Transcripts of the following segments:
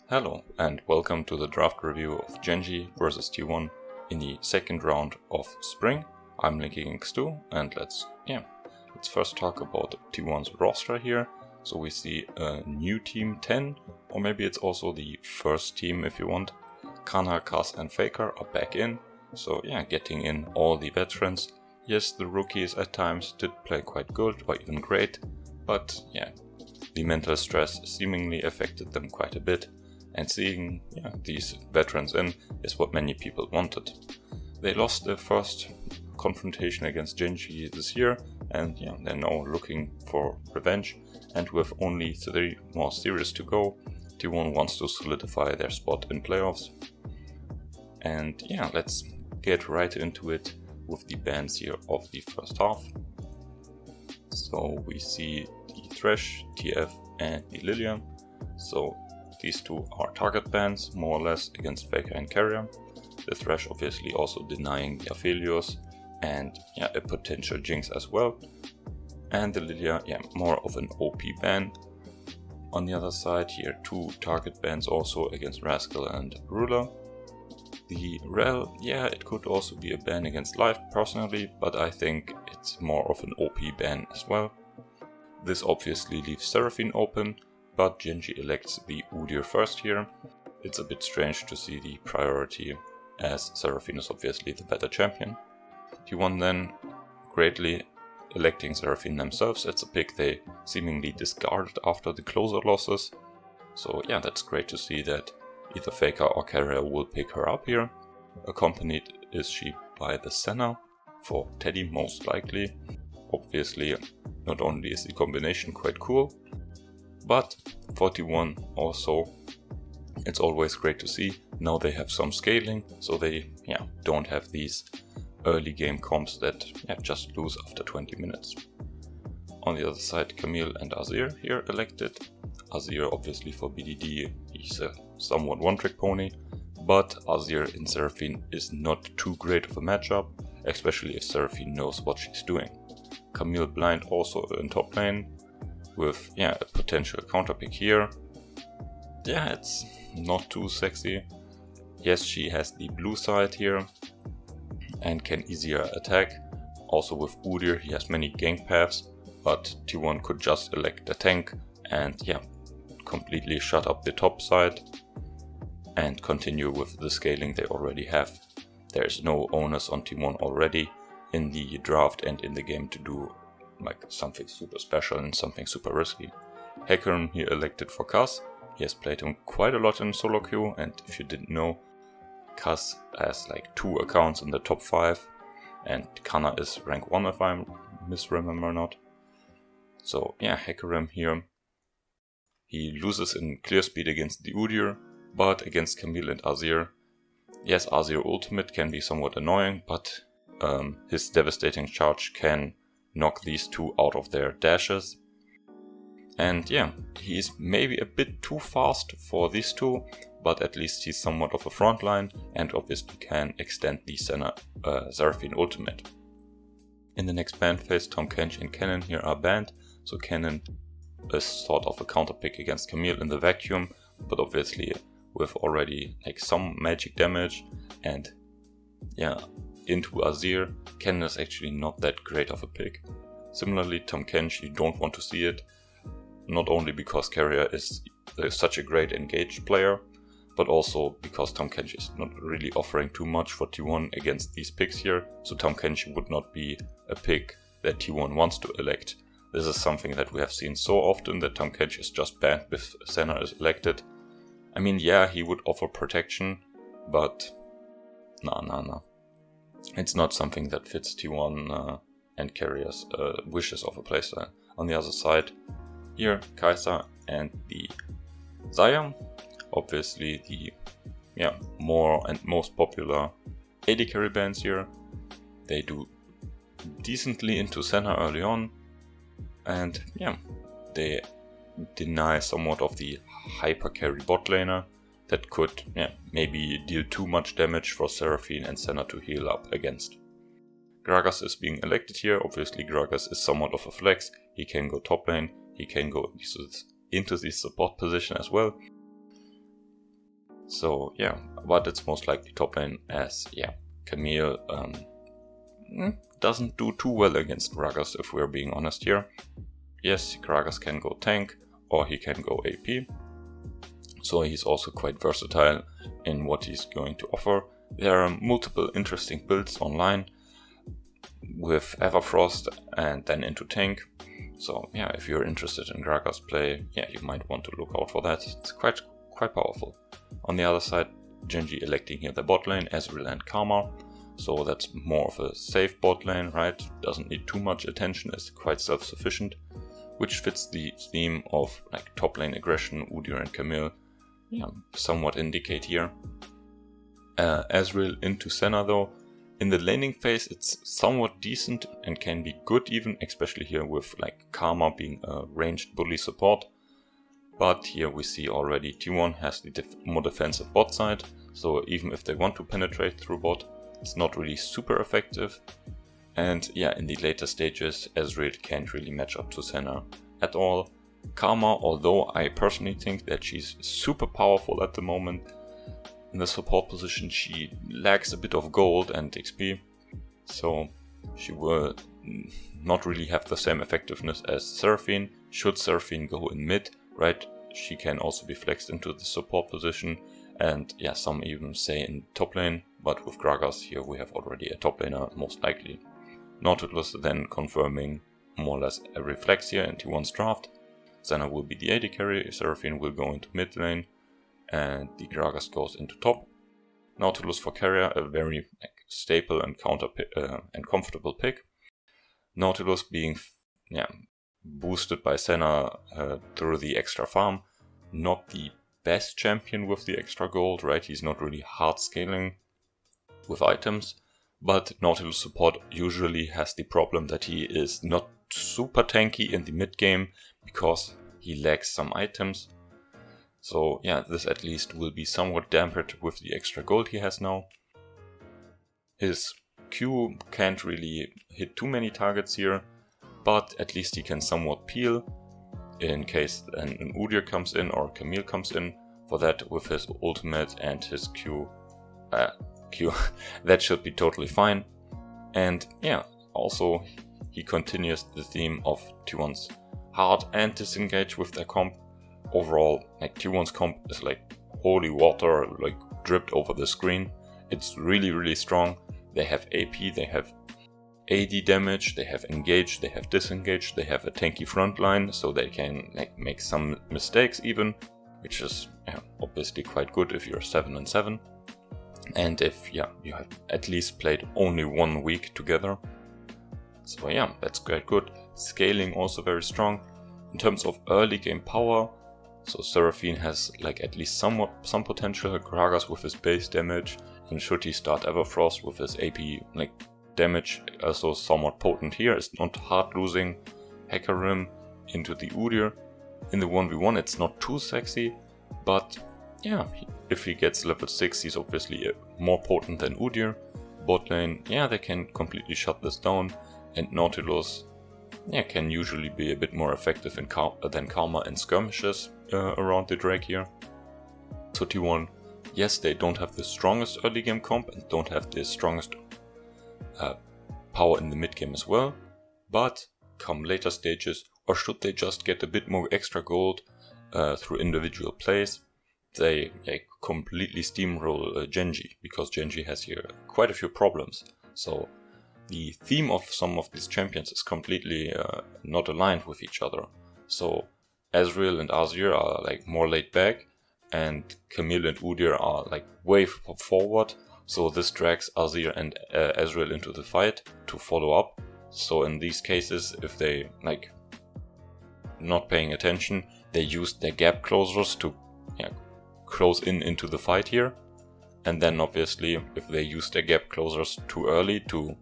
Hello and welcome to the draft review of GenG versus T1 in the second round of Spring. I'm linking X2 and let's first talk about T1's roster here. So we see a new team 10, or maybe it's also the first team if you want. Canna, Cuzz and Faker are back in, so getting in all the veterans. Yes, the rookies at times did play quite good or even great, but the mental stress seemingly affected them quite a bit. And seeing these veterans in is what many people wanted. They lost their first confrontation against GenG this year, and they're now looking for revenge. And with only 3 more series to go, T1 wants to solidify their spot in playoffs. And let's get right into it with the bans here of the first half. So we see the Thresh, TF and the Lilia. So these two are target bans, more or less, against Faker and Carrier. The Thresh obviously also denying the Aphelios and a potential Jinx as well. And the Lilia, more of an OP ban. On the other side here, 2 target bans also against Rascal and Ruler. The Rel, it could also be a ban against Life personally, but I think it's more of an OP ban as well. This obviously leaves Seraphine open, but GenG elects the Udyr first here. It's a bit strange to see the priority, as Seraphine is obviously the better champion. T1 then greatly electing Seraphine themselves. It's a pick they seemingly discarded after the closer losses. So that's great to see that either Faker or Carrier will pick her up here. Accompanied is she by the Senna, for Teddy most likely. Obviously, not only is the combination quite cool, but for T1 also, it's always great to see. Now they have some scaling, so they don't have these early game comps that just lose after 20 minutes. On the other side, Camille and Azir here elected. Azir obviously for BDD, he's a somewhat one-trick pony, but Azir in Seraphine is not too great of a matchup, especially if Seraphine knows what she's doing. Camille blind also in top lane, with a potential counter pick here. It's not too sexy. Yes, she has the blue side here and can easier attack. Also with Udyr he has many gank paths, but T1 could just elect a tank and completely shut up the top side and continue with the scaling they already have. There's no onus on T1 already in the draft and in the game to do like something super special and something super risky. Hecarim here elected for Cuzz. He has played him quite a lot in solo queue, and if you didn't know, Cuzz has like 2 accounts in the top 5 and Canna is rank 1 if I misremember not. So Hecarim here, he loses in clear speed against the Udyr, but against Camille and Azir, yes, Azir ultimate can be somewhat annoying, but his devastating charge can knock these 2 out of their dashes. And he's maybe a bit too fast for these 2, but at least he's somewhat of a frontline and obviously can extend the Seraphine ultimate. In the next ban phase, TomKench and Cannon here are banned, so Cannon is sort of a counter pick against Camille in the vacuum, but obviously with already like some magic damage and into Azir, Cannon is actually not that great of a pick. Similarly, TomKench, you don't want to see it, not only because Carrier is such a great engaged player, but also because TomKench is not really offering too much for T1 against these picks here, so TomKench would not be a pick that T1 wants to elect. This is something that we have seen so often, that TomKench is just banned if Senna is elected. I mean, he would offer protection, but nah. It's not something that fits T1 and Carrier's wishes of a playstyle. On the other side, here Kai'Sa and the Xayah, obviously the more and most popular AD carry bans here. They do decently into Senna early on, and they deny somewhat of the hyper carry bot laner that could maybe deal too much damage for Seraphine and Senna to heal up against. Gragas is being elected here. Obviously Gragas is somewhat of a flex. He can go top lane, he can go into the support position as well. So yeah, but it's most likely top lane as Camille doesn't do too well against Gragas, if we're being honest here. Yes, Gragas can go tank or he can go AP, so he's also quite versatile in what he's going to offer. There are multiple interesting builds online with Everfrost and then into tank. So yeah, if you're interested in Gragas play, yeah, you might want to look out for that. It's quite powerful. On the other side, GenG electing here the bot lane, Ezreal and Karma. So that's more of a safe bot lane, right? Doesn't need too much attention, is quite self-sufficient, which fits the theme of like top lane aggression. Udyr and Camille somewhat indicate here. Ezreal into Senna though. In the laning phase it's somewhat decent and can be good even, especially here with like Karma being a ranged bully support. But here we see already T1 has the more defensive bot side, so even if they want to penetrate through bot, it's not really super effective. And yeah, in the later stages, Ezreal can't really match up to Senna at all. Karma, although I personally think that she's super powerful at the moment, in the support position she lacks a bit of gold and XP, so she will not really have the same effectiveness as Seraphine. Should Seraphine go in mid, right, she can also be flexed into the support position, and yeah, some even say in top lane, but with Gragas here we have already a top laner most likely. Nautilus then confirming more or less every flex here in T1's draft. Senna will be the AD carry, Seraphine will go into mid lane, and the Gragas goes into top. Nautilus for carrier, a very staple and and comfortable pick. Nautilus being boosted by Senna through the extra farm, not the best champion with the extra gold, right? He's not really hard scaling with items, but Nautilus support usually has the problem that he is not super tanky in the mid game because he lacks some items. So yeah, this at least will be somewhat dampened with the extra gold he has now. His Q can't really hit too many targets here, but at least he can somewhat peel in case an Udyr comes in or Camille comes in. For that, with his ultimate and his Q, that should be totally fine. And yeah, also he continues the theme of T1's hard and disengage with their comp. Overall, like T1's comp is like holy water, like dripped over the screen. It's really strong. They have AP, they have AD damage, they have engage, they have disengage, they have a tanky front line, so they can like make some mistakes even, which is obviously quite good if you're 7-7. And if you have at least played only 1 week together. So yeah, that's quite good. Scaling also very strong. In terms of early game power, so Seraphine has like at least some potential. Gragas with his base damage, and should he start Everfrost with his AP like damage, also somewhat potent here. It's not hard losing Hecarim into the Udyr. In the 1v1 it's not too sexy, but yeah, if he gets level 6 he's obviously more potent than Udyr. Bot lane, yeah, they can completely shut this down, and Nautilus can usually be a bit more effective than Karma in skirmishes around the Drake here. So T1, yes, they don't have the strongest early game comp and don't have the strongest power in the mid game as well, but come later stages, or should they just get a bit more extra gold through individual plays, they completely steamroll GenG, because GenG has here quite a few problems. So the theme of some of these champions is completely not aligned with each other. So Ezreal and Azir are like more laid back, and Camille and Udyr are like way forward. So this drags Azir and Ezreal into the fight to follow up. So in these cases, if they like not paying attention, they use their gap closers to close into the fight here. And then obviously, if they use their gap closers too early to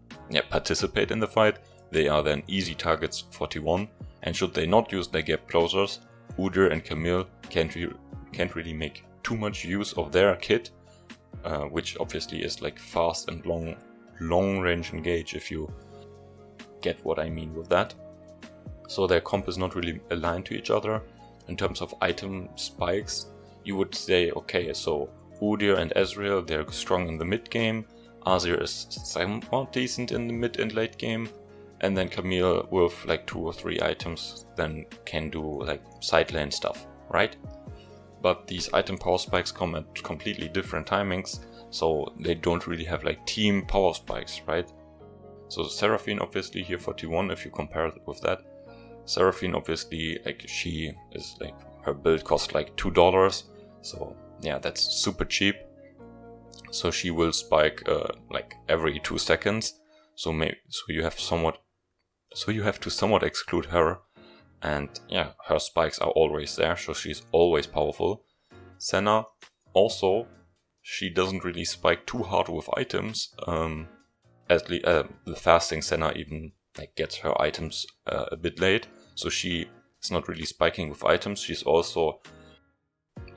participate in the fight, they are then easy targets for T1. And should they not use their gap closers, Udyr and Camille can't really make too much use of their kit, which obviously is like fast and long range engage, if you get what I mean with that. So their comp is not really aligned to each other. In terms of item spikes, you would say, okay, so Udyr and Ezreal, they're strong in the mid game. Azir is somewhat decent in the mid and late game. And then Camille with like 2 or 3 items then can do like side lane stuff, right? But these item power spikes come at completely different timings, so they don't really have like team power spikes, right? So Seraphine obviously here for T1, if you compare it with that. Seraphine obviously, like, she is like, her build costs like $2, so yeah, that's super cheap. So she will spike like every 2 seconds, so you have to somewhat exclude her, and yeah, her spikes are always there, so she's always powerful. Senna also, she doesn't really spike too hard with items. The fasting Senna even like gets her items a bit late, so she is not really spiking with items. She's also,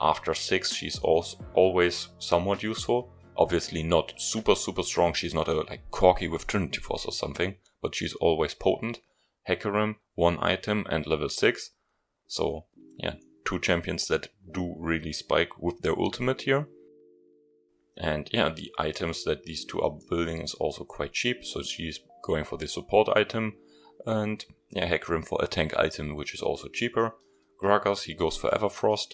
after 6, she's also always somewhat useful. Obviously not super strong, she's not a like Corki with Trinity Force or something, but she's always potent. Hecarim, 1 item and level 6. So yeah, 2 champions that do really spike with their ultimate here. And yeah, the items that these 2 are building is also quite cheap, so she's going for the support item. And yeah, Hecarim for a tank item, which is also cheaper. Gragas, he goes for Everfrost.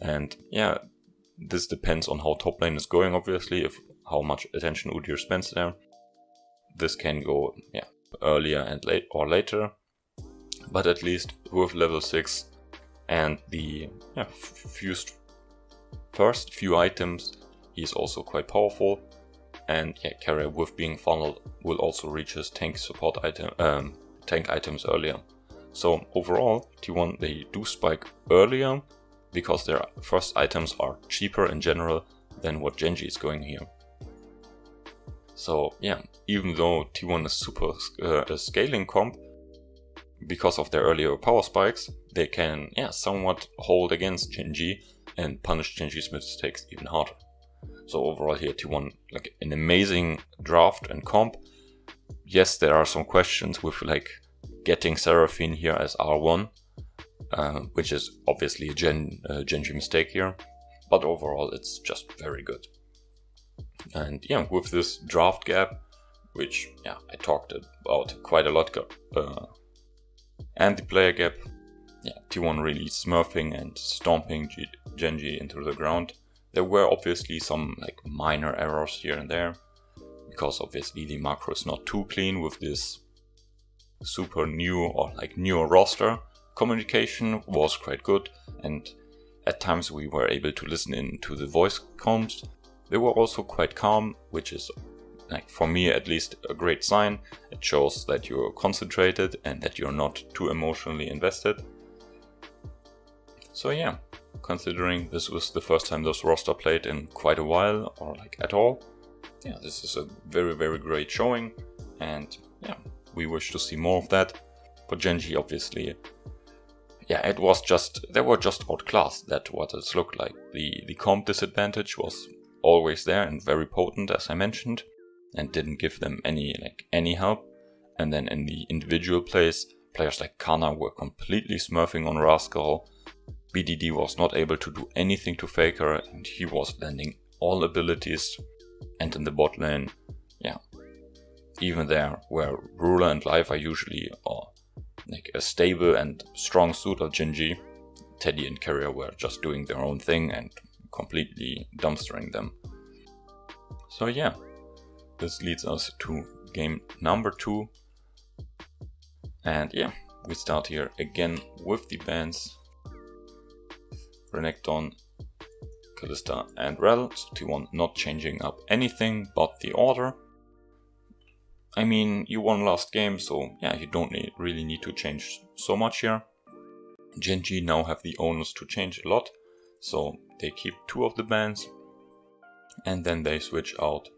And yeah, this depends on how top lane is going, obviously, if how much attention Udyr spends there. This can go, yeah, earlier and late or later, but at least with level 6 and the first few items, he's also quite powerful. And yeah, Carrier with being funneled will also reach his tank support item, tank items earlier. So overall, T1, they do spike earlier because their first items are cheaper in general than what GenG is going here. So yeah, even though T1 is super a scaling comp, because of their earlier power spikes, they can somewhat hold against GenG and punish GenG's mistakes even harder. So overall here T1, like, an amazing draft and comp. Yes, there are some questions with like getting Seraphine here as R1, which is obviously a GenG mistake here, but overall it's just very good. And yeah, with this draft gap, which I talked about quite a lot, and the player gap, T1 really smurfing and stomping GenG into the ground. There were obviously some like minor errors here and there, because obviously the macro is not too clean with this super new or like newer roster. Communication was quite good, and at times we were able to listen in to the voice comms. They were also quite calm, which is, like, for me at least, a great sign. It shows that you're concentrated and that you're not too emotionally invested. So yeah, considering this was the first time this roster played in quite a while, or like at all, this is a very, very great showing, and we wish to see more of that. For GenG, obviously, it was just, they were just outclassed. That's what it looked like. The comp disadvantage was always there and very potent, as I mentioned, and didn't give them any help. And then in the individual plays, players like Canna were completely smurfing on Rascal. BDD was not able to do anything to Faker, and he was landing all abilities. And in the bot lane, even there, where Ruler and Life are usually like a stable and strong suit of GenG, Teddy and Carrier were just doing their own thing and completely dumpstering them. So yeah, this leads us to game number 2. And we start here again with the bans. Renekton, Kalista and Rel, so T1 not changing up anything but the order. I mean, you won last game, so you don't really need to change so much here. GenG now have the onus to change a lot, so they keep 2 of the bans, and then they switch out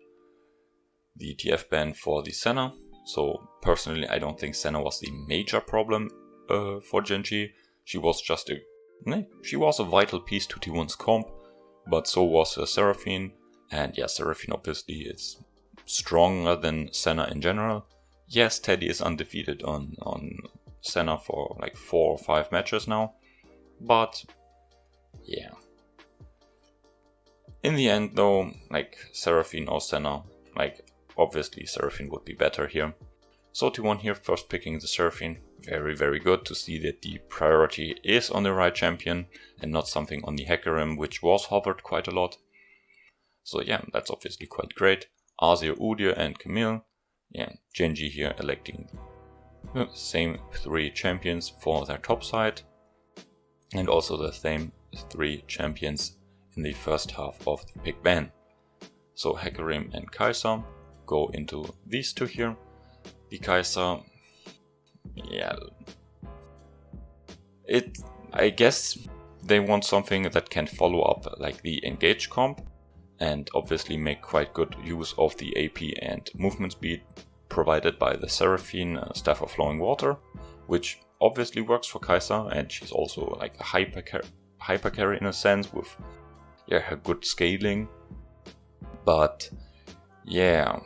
the TF ban for the Senna. So personally, I don't think Senna was the major problem for GenG. She was just a vital piece to T1's comp, but so was Seraphine, and Seraphine obviously is stronger than Senna in general. Yes, Teddy is undefeated on Senna for like 4 or 5 matches now, but In the end though, like Seraphine or Senna, like obviously Seraphine would be better here. So T1 here first picking the Seraphine. Very, very good to see that the priority is on the right champion and not something on the Hecarim, which was hovered quite a lot. So yeah, that's obviously quite great. Azir, Udyr and Camille. Yeah, GenG here electing the same 3 champions for their top side. And also the same 3 champions in the first half of the big ban. So Hecarim and Kai'Sa go into these 2 here. The Kai'Sa, yeah, I guess they want something that can follow up like the engage comp and obviously make quite good use of the AP and movement speed provided by the Seraphine Staff of Flowing Water, which obviously works for Kai'Sa, and she's also like a hyper carry in a sense with her good scaling. But yeah,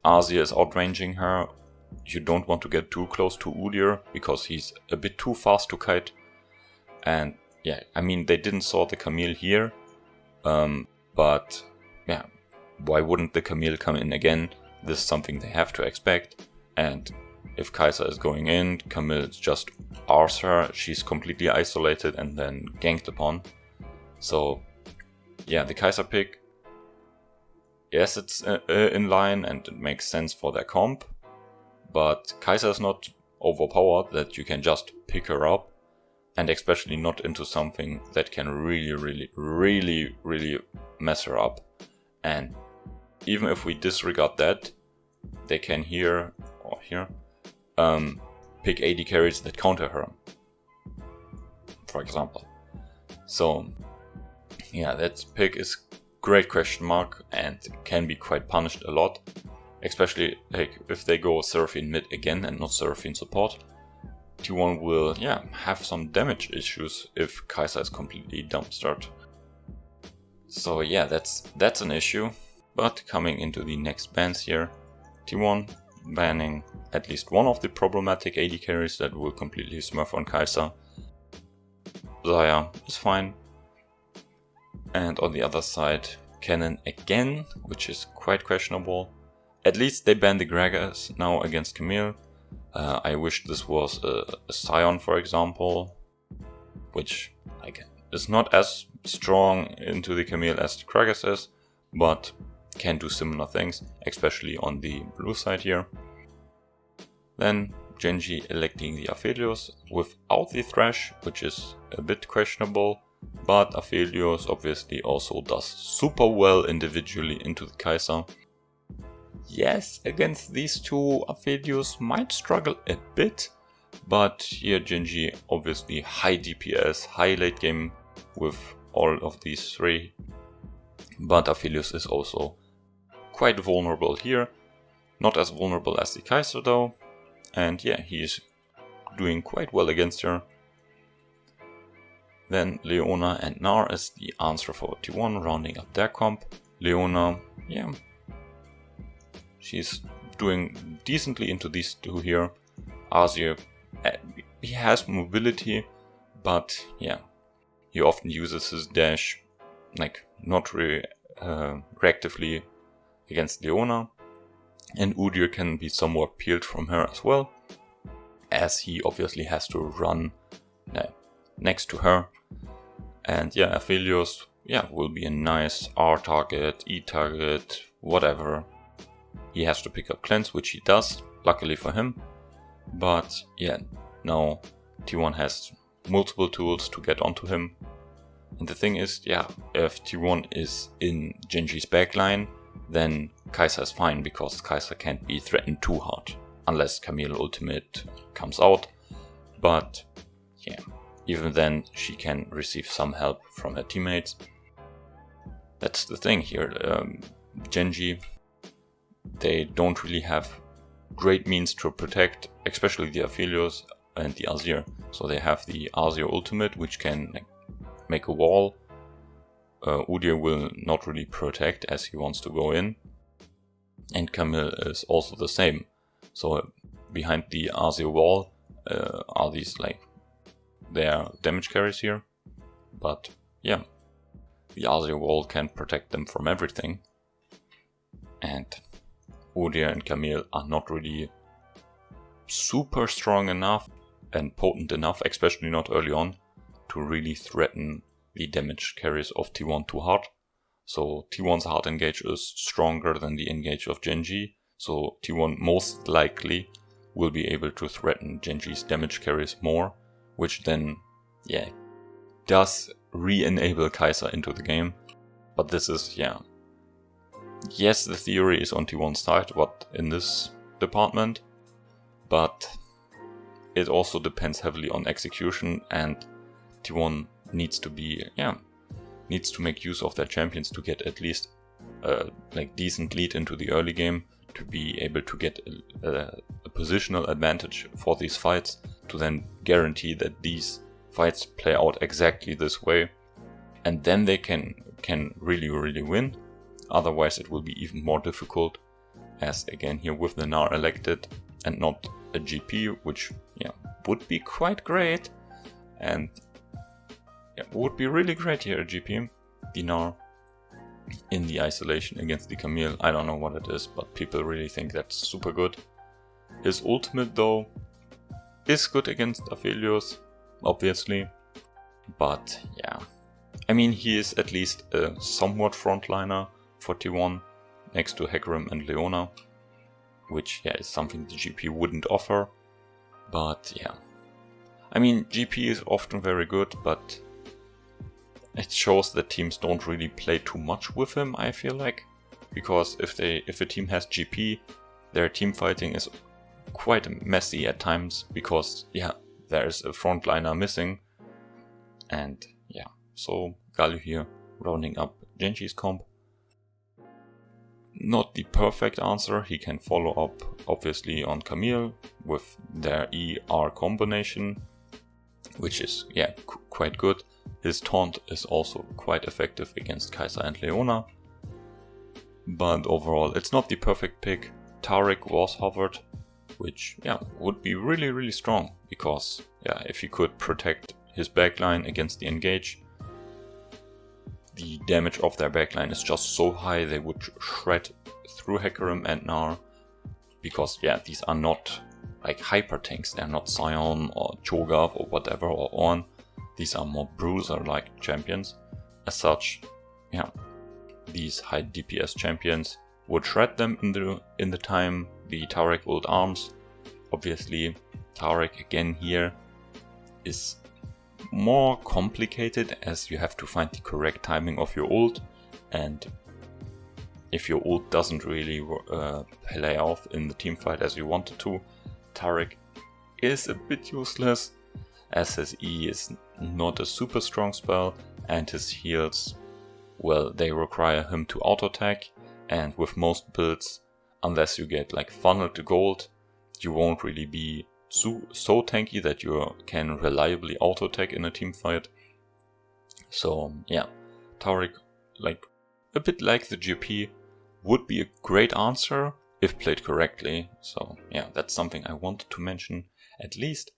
Azir is outranging her. You don't want to get too close to Udyr because he's a bit too fast to kite. And yeah, I mean, they didn't saw the Camille here, but yeah, why wouldn't the Camille come in again? This is something they have to expect. And if Kai'Sa is going in, Camille just Rs her, she's completely isolated and then ganked upon. So yeah, the Kai'Sa pick, yes, it's in line and it makes sense for their comp, but Kai'Sa is not overpowered that you can just pick her up, and especially not into something that can really mess her up. And even if we disregard that, they can here or here pick AD carries that counter her, for example. So yeah, that pick is great question mark and can be quite punished a lot, especially like if they go Seraphine mid again and not Seraphine support. T1 will have some damage issues if Kai'Sa is completely dumpstered. So yeah, that's an issue. But coming into the next bans here, T1 banning at least one of the problematic AD carries that will completely smurf on Kai'Sa. Xayah is fine. And on the other side, Cannon again, which is quite questionable. At least they ban the Gragas now against Camille. I wish this was a Sion, for example, which is not as strong into the Camille as the Gragas is, but can do similar things, especially on the blue side here. Then GenG electing the Aphelios without the Thresh, which is a bit questionable, but Aphelios obviously also does super well individually into the Kai'Sa. Yes, against these 2 Aphelios might struggle a bit, but here GenG obviously high DPS, high late game with all of these 3, but Aphelios is also quite vulnerable here, not as vulnerable as the Kai'Sa though, and yeah, he's doing quite well against her. Then Leona and Gnar is the answer for T1, rounding up their comp. Leona, yeah, she's doing decently into these 2 here. Azir, he has mobility, but yeah, he often uses his dash like not reactively against Leona. And Udyr can be somewhat peeled from her as well, as he obviously has to run next to her. And yeah, Aphelios will be a nice R target, E target, whatever. He has to pick up cleanse, which he does, luckily for him. But yeah, now T1 has multiple tools to get onto him. And the thing is, if T1 is in GenG's backline, then Kai'Sa is fine, because Kai'Sa can't be threatened too hard, unless Camille ultimate comes out. But yeah, even then she can receive some help from her teammates. That's the thing here. GenG, they don't really have great means to protect, especially the Aphelios and the Azir. So they have the Azir ultimate, which can make a wall. Udyr will not really protect as he wants to go in. And Camille is also the same. So behind the Azir wall are these their damage carries here. But yeah, the Azir wall can protect them from everything. And Udyr and Camille are not really super strong enough and potent enough, especially not early on, to really threaten the damage carries of T1 too hard. So T1's hard engage is stronger than the engage of GenG, so T1 most likely will be able to threaten GenG's damage carries more, which then, yeah, does re-enable Kai'Sa into the game. But this is, yeah, yes, the theory is on T1's side, but in this department, but it also depends heavily on execution, and T1 needs to be, needs to make use of their champions to get at least like decent lead into the early game, to be able to get a positional advantage for these fights, to then guarantee that these fights play out exactly this way, and then they can really win. Otherwise it will be even more difficult, as again here with the Gnar elected and not a GP, which would be quite great, and would be really great here at GP. The Gnar in the isolation against the Camille, I don't know what it is, but people really think that's super good. His ultimate though is good against Aphelios, obviously, but yeah, I mean, he is at least a somewhat frontliner for T1 next to Hecarim and Leona, which is something the GP wouldn't offer. But yeah, I mean, GP is often very good, but it shows that teams don't really play too much with him, I feel like, because if a team has GP, their team fighting is quite messy at times, because there's a frontliner missing. And so Galio here rounding up GenG's comp. Not the perfect answer. He can follow up obviously on Camille with their ER combination, which is quite good. His taunt is also quite effective against Kai'Sa and Leona. But overall it's not the perfect pick. Taric was hovered, which would be really strong, because if he could protect his backline against the engage, the damage of their backline is just so high they would shred through Hecarim and Gnar, because these are not like hyper tanks, they're not Sion or Cho'Gath or whatever or Ornn. These are more bruiser like champions. As such, these high DPS champions would shred them in the time the Taric ult arms. Obviously Taric again here is more complicated, as you have to find the correct timing of your ult, and if your ult doesn't really play off in the team fight as you wanted to, Taric is a bit useless, as his E is not a super strong spell, and his heals, well, they require him to auto attack, and with most builds, unless you get like funneled to gold, you won't really be so tanky that you can reliably auto attack in a team fight. So Taric, like a bit like the GP, would be a great answer if played correctly. So that's something I wanted to mention at least.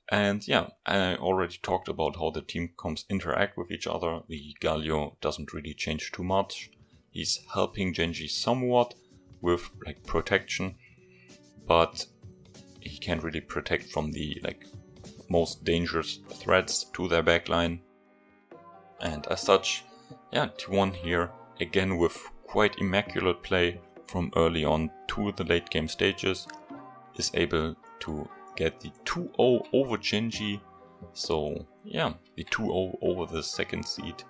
And I already talked about how the team comps interact with each other. The Galio doesn't really change too much. He's helping GenG somewhat with like protection, but he can't really protect from the most dangerous threats to their backline. And as such, T1 here, again with quite immaculate play from early on to the late game stages, is able to get the 2-0 over GenG. So the 2-0 over the second seed.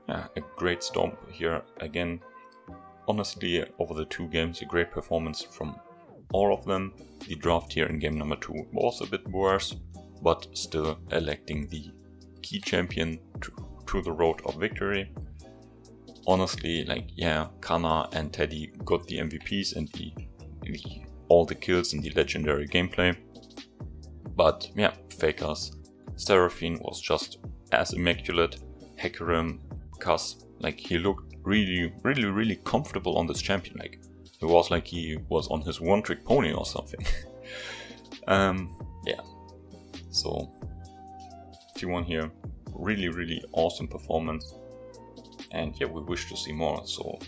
A great stomp here again. Honestly, over the two games, a great performance from all of them. The draft here in game number 2 was a bit worse, but still electing the key champion to the road of victory. Honestly, Canna and Teddy got the MVPs and all the kills in the legendary gameplay. But Faker's Seraphine was just as immaculate. Hecarim, Cuzz, he looked really comfortable on this champion. It was like he was on his one-trick pony or something. So T1 here, really awesome performance. and yeah, we wish to see more. So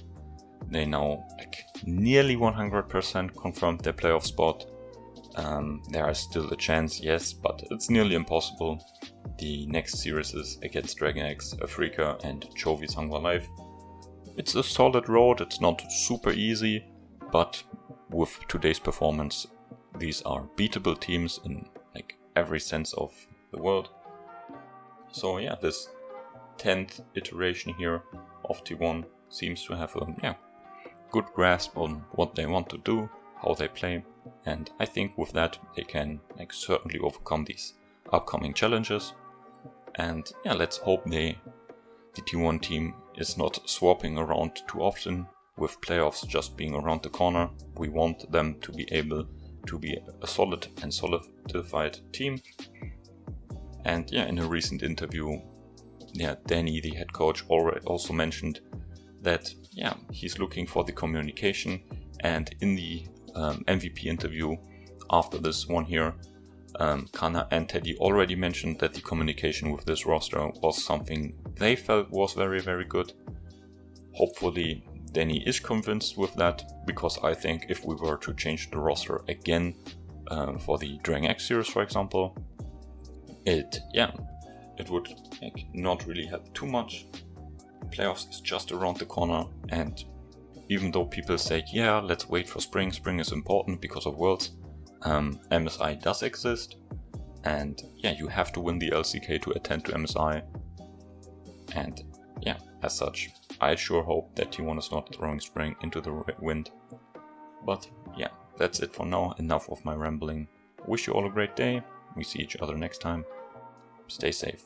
they now like nearly 100% confirmed their playoff spot. There is still a chance, yes, but it's nearly impossible. The next series is against DragonX, Afrika, and Chovy Sangwa Live. It's a solid road, it's not super easy, but with today's performance, these are beatable teams in like every sense of the word. So yeah, this 10th iteration here of T1 seems to have a good grasp on what they want to do, how they play, and I think with that they can like certainly overcome these upcoming challenges. And yeah, let's hope the T1 team is not swapping around too often, with playoffs just being around the corner. We want them to be able to be a solid and solidified team. And yeah, in a recent interview, Daeny, the head coach, also mentioned that he's looking for the communication. And in the MVP interview after this one here, Canna and Teddy already mentioned that the communication with this roster was something they felt was very, very good. Hopefully Daeny is convinced with that, because I think if we were to change the roster again for the DragonX series, for example, it would not really help too much. Playoffs is just around the corner, and even though people say, yeah, let's wait for Spring is important because of Worlds, MSI does exist, and yeah, you have to win the LCK to attend to MSI, and yeah, as such, I sure hope that T1 is not throwing Spring into the wind. But yeah, that's it for now, enough of my rambling. Wish you all a great day, we see each other next time, stay safe.